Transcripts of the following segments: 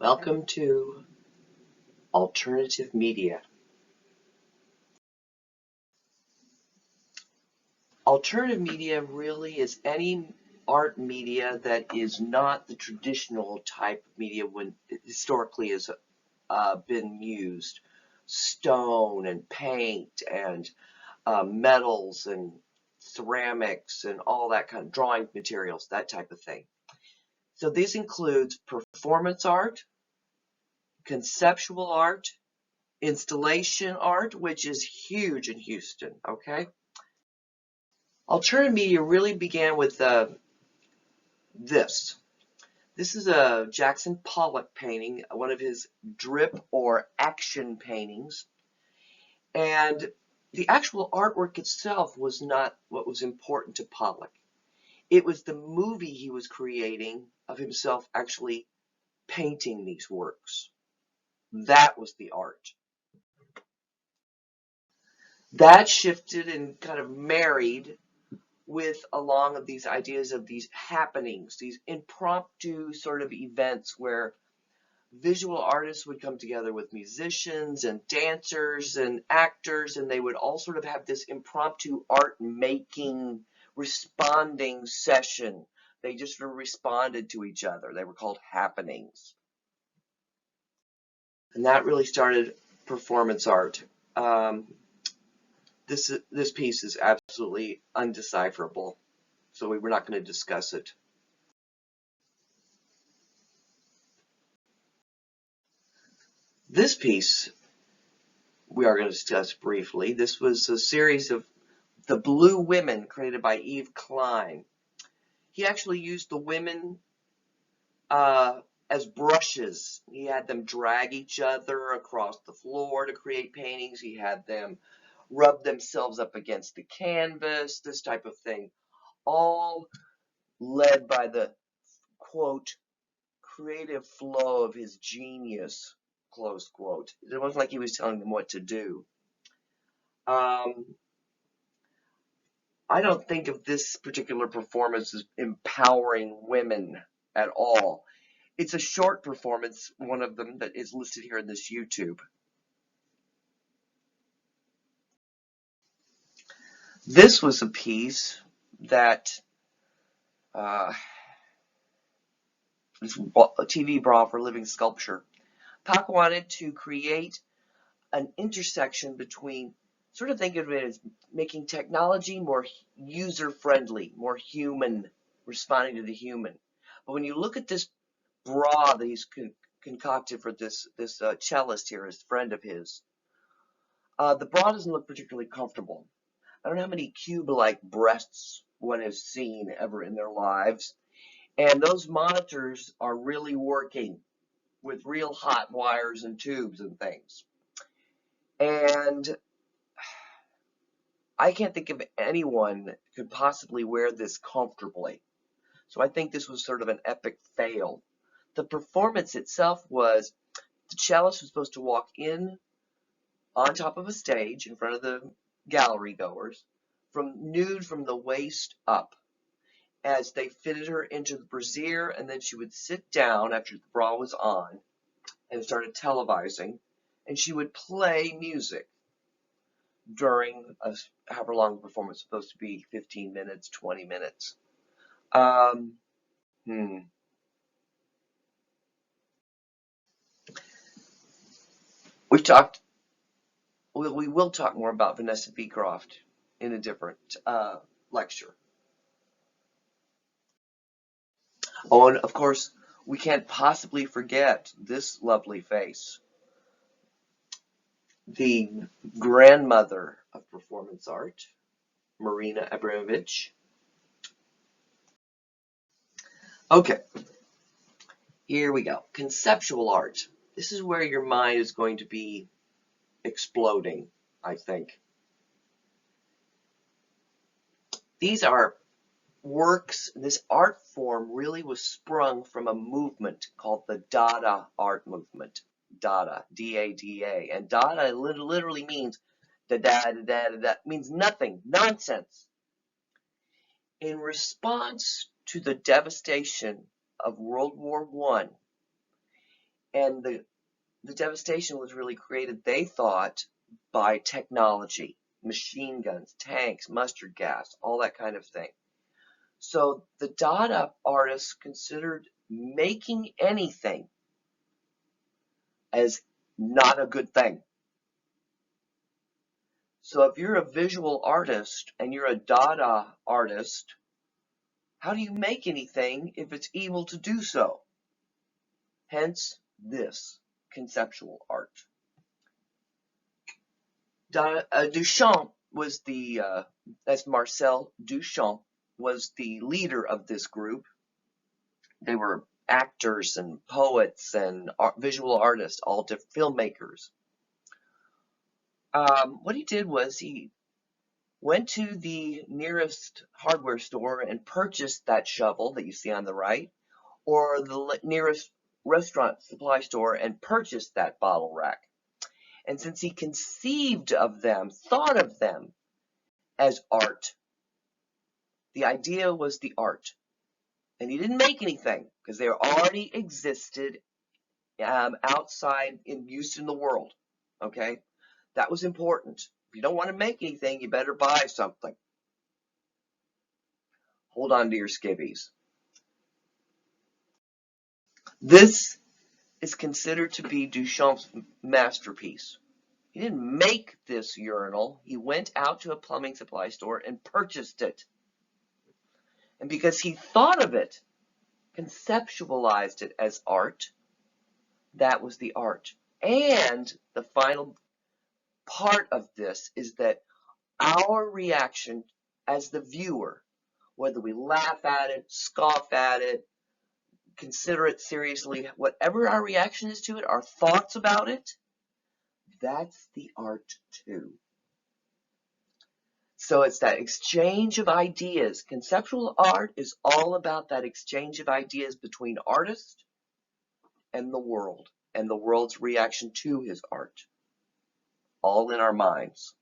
Welcome to Alternative Media. Alternative media really is any art media that is not the traditional type of media when it historically has been used. Stone and paint and metals and ceramics and all that kind of drawing materials, that type of thing. So this includes performance art, conceptual art, installation art, which is huge in Houston, okay? Alternative media really began with this. This is a Jackson Pollock painting, one of his drip or action paintings. And the actual artwork itself was not what was important to Pollock. It was the movie he was creating of himself actually painting these works. That was the art. That shifted and kind of married with along of these ideas of these happenings, these impromptu sort of events where visual artists would come together with musicians and dancers and actors, and they would all sort of have this impromptu art making responding session. They just sort of responded to each other. They were called happenings. And that really started performance art. This piece is absolutely undecipherable, so we're not going to discuss it. This piece we are going to discuss briefly. This was a series of The Blue Women created by Yves Klein. He actually used the women as brushes. He had them drag each other across the floor to create paintings. He had them rub themselves up against the canvas, this type of thing. All led by the, quote, creative flow of his genius, close quote. It wasn't like he was telling them what to do. I don't think of this particular performance as empowering women at all. It's a short performance, one of them that is listed here in this YouTube. This was a piece that is a TV bra for living sculpture. Pac wanted to create an intersection between, sort of think of it as making technology more user-friendly, more human, responding to the human. But when you look at this bra that he's concocted for this cellist here, his friend of his, the bra doesn't look particularly comfortable. I don't know how many cube-like breasts one has seen ever in their lives. And those monitors are really working with real hot wires and tubes and things. And I can't think of anyone that could possibly wear this comfortably. So I think this was sort of an epic fail. The performance itself was, the cellist was supposed to walk in on top of a stage in front of the gallery goers, nude from the waist up, as they fitted her into the brassiere, and then she would sit down after the bra was on and started televising, and she would play music during however long the performance was supposed to be, 15 minutes, 20 minutes. We will talk more about Vanessa Beecroft in a different lecture. Oh, and of course, we can't possibly forget this lovely face. The grandmother of performance art, Marina Abramovich. Okay, here we go. Conceptual art. This is where your mind is going to be exploding, I think. These are works. This art form really was sprung from a movement called the Dada art movement. Dada, D-A-D-A. And Dada literally means da-da-da-da-da, means nothing, nonsense. In response to the devastation of World War I, And the devastation was really created, they thought, by technology, machine guns, tanks, mustard gas, all that kind of thing. So the Dada artists considered making anything as not a good thing. So if you're a visual artist and you're a Dada artist, how do you make anything if it's evil to do so? Hence this conceptual art. Duchamp was that's Marcel Duchamp was the leader of this group. They were actors and poets and visual artists, all different filmmakers. What he did was he went to the nearest hardware store and purchased that shovel that you see on the right, or the nearest restaurant supply store and purchased that bottle rack. And since he conceived of them, thought of them as art, the idea was the art. And he didn't make anything because they already existed outside in use in the world. Okay? That was important. If you don't want to make anything, you better buy something. Hold on to your skivvies. This is considered to be Duchamp's masterpiece. He didn't make this urinal. He went out to a plumbing supply store and purchased it. And because he thought of it, conceptualized it as art, that was the art. And the final part of this is that our reaction as the viewer, whether we laugh at it, scoff at it, consider it seriously, whatever our reaction is to it, our thoughts about it, that's the art too. So it's that exchange of ideas. Conceptual art is all about that exchange of ideas between artist and the world's reaction to his art, all in our minds.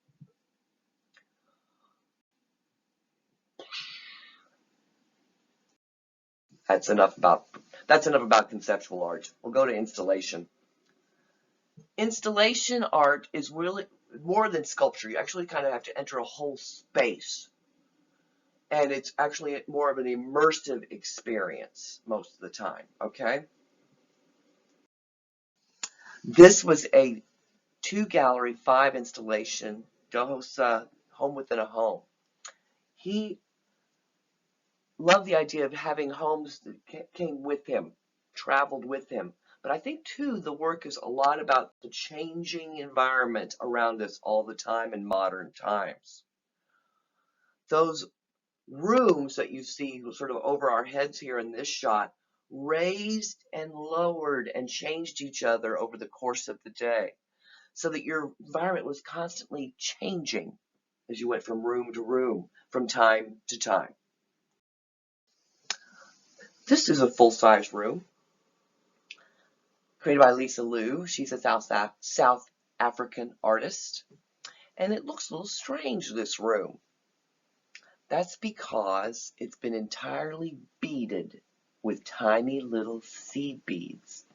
That's enough about conceptual art. We'll go to installation. Installation art is really more than sculpture. You actually kind of have to enter a whole space. And it's actually more of an immersive experience most of the time, okay? This was a 2-gallery, 5 installation, Doho's Home Within a Home. He loved the idea of having homes that came with him, traveled with him. But I think, too, the work is a lot about the changing environment around us all the time in modern times. Those rooms that you see sort of over our heads here in this shot raised and lowered and changed each other over the course of the day, so that your environment was constantly changing as you went from room to room, from time to time. This is a full-size room created by Lisa Liu. She's a South African artist. And it looks a little strange, this room. That's because it's been entirely beaded with tiny little seed beads.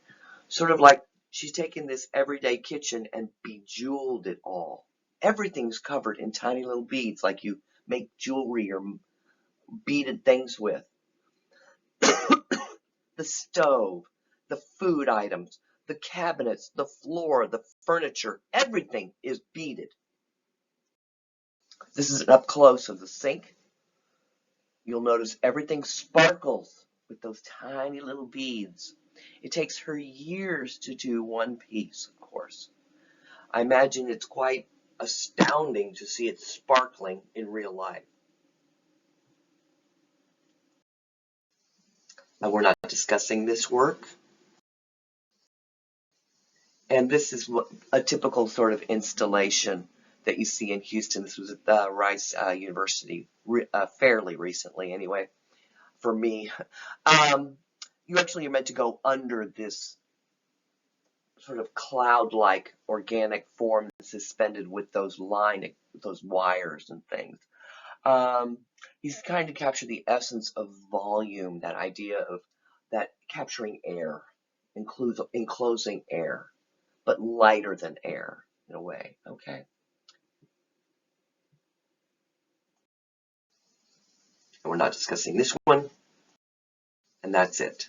Sort of like she's taken this everyday kitchen and bejeweled it all. Everything's covered in tiny little beads like you make jewelry or beaded things with. The stove, the food items, the cabinets, the floor, the furniture, everything is beaded. This is an up close of the sink. You'll notice everything sparkles with those tiny little beads. It takes her years to do one piece, of course. I imagine it's quite astounding to see it sparkling in real life. Now, we're not discussing this work. And this is a typical sort of installation that you see in Houston. This was at Rice University fairly recently anyway, for me. You actually are meant to go under this sort of cloud-like organic form suspended with those wires and things. He's trying to capture the essence of volume, that idea of that capturing air enclosing air, but lighter than air in a way, okay? And we're not discussing this one, and that's it.